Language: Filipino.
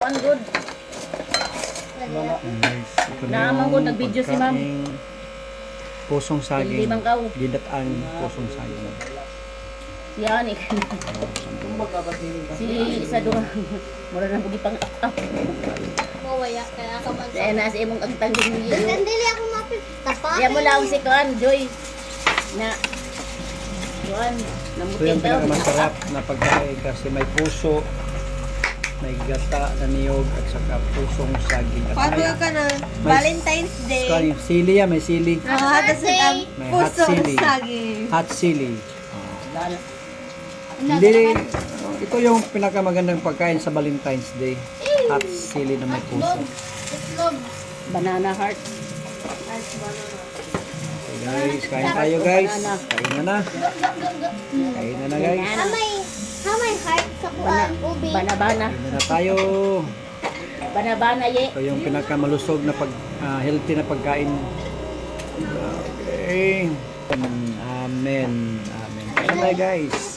Ang good. Guys, ito na Naaman ko, yung nag-video si ma'am. pagkaing pusong saging. Limang kaw. Gidataan pusong saging. Yan eh. Si isa doon. Mura na bugi pang up. Mawaya, kaya ka man Kaya nasa imong agtangin mo yun. Sandali ako mapit. Tapakin. Kaya mo lang si Kuan, Joy. Na. Kuan. Ito Namutin yung daw. pinakamasarap na pagkain kasi may puso, may gata na niyog at saka pusong saging. At Paano may- ka na? may- Valentine's Day. Kani, sili yan, may sili. Tapos ang May hot puso sili. saging. Hot sili. Hindi, ito yung pinakamagandang pagkain sa Valentine's Day. Hot sili na may puso. Itlog. Banana heart. Okay guys, kain tayo guys. Kain na na. Kain na na guys. Hamay heart sa kuan. Ubi. Bana-bana. Kain na na tayo. Bana-bana ye. Ito yung pinakamalusog na healthy na pagkain. Okay. Amen. Amen. Kain tayo guys.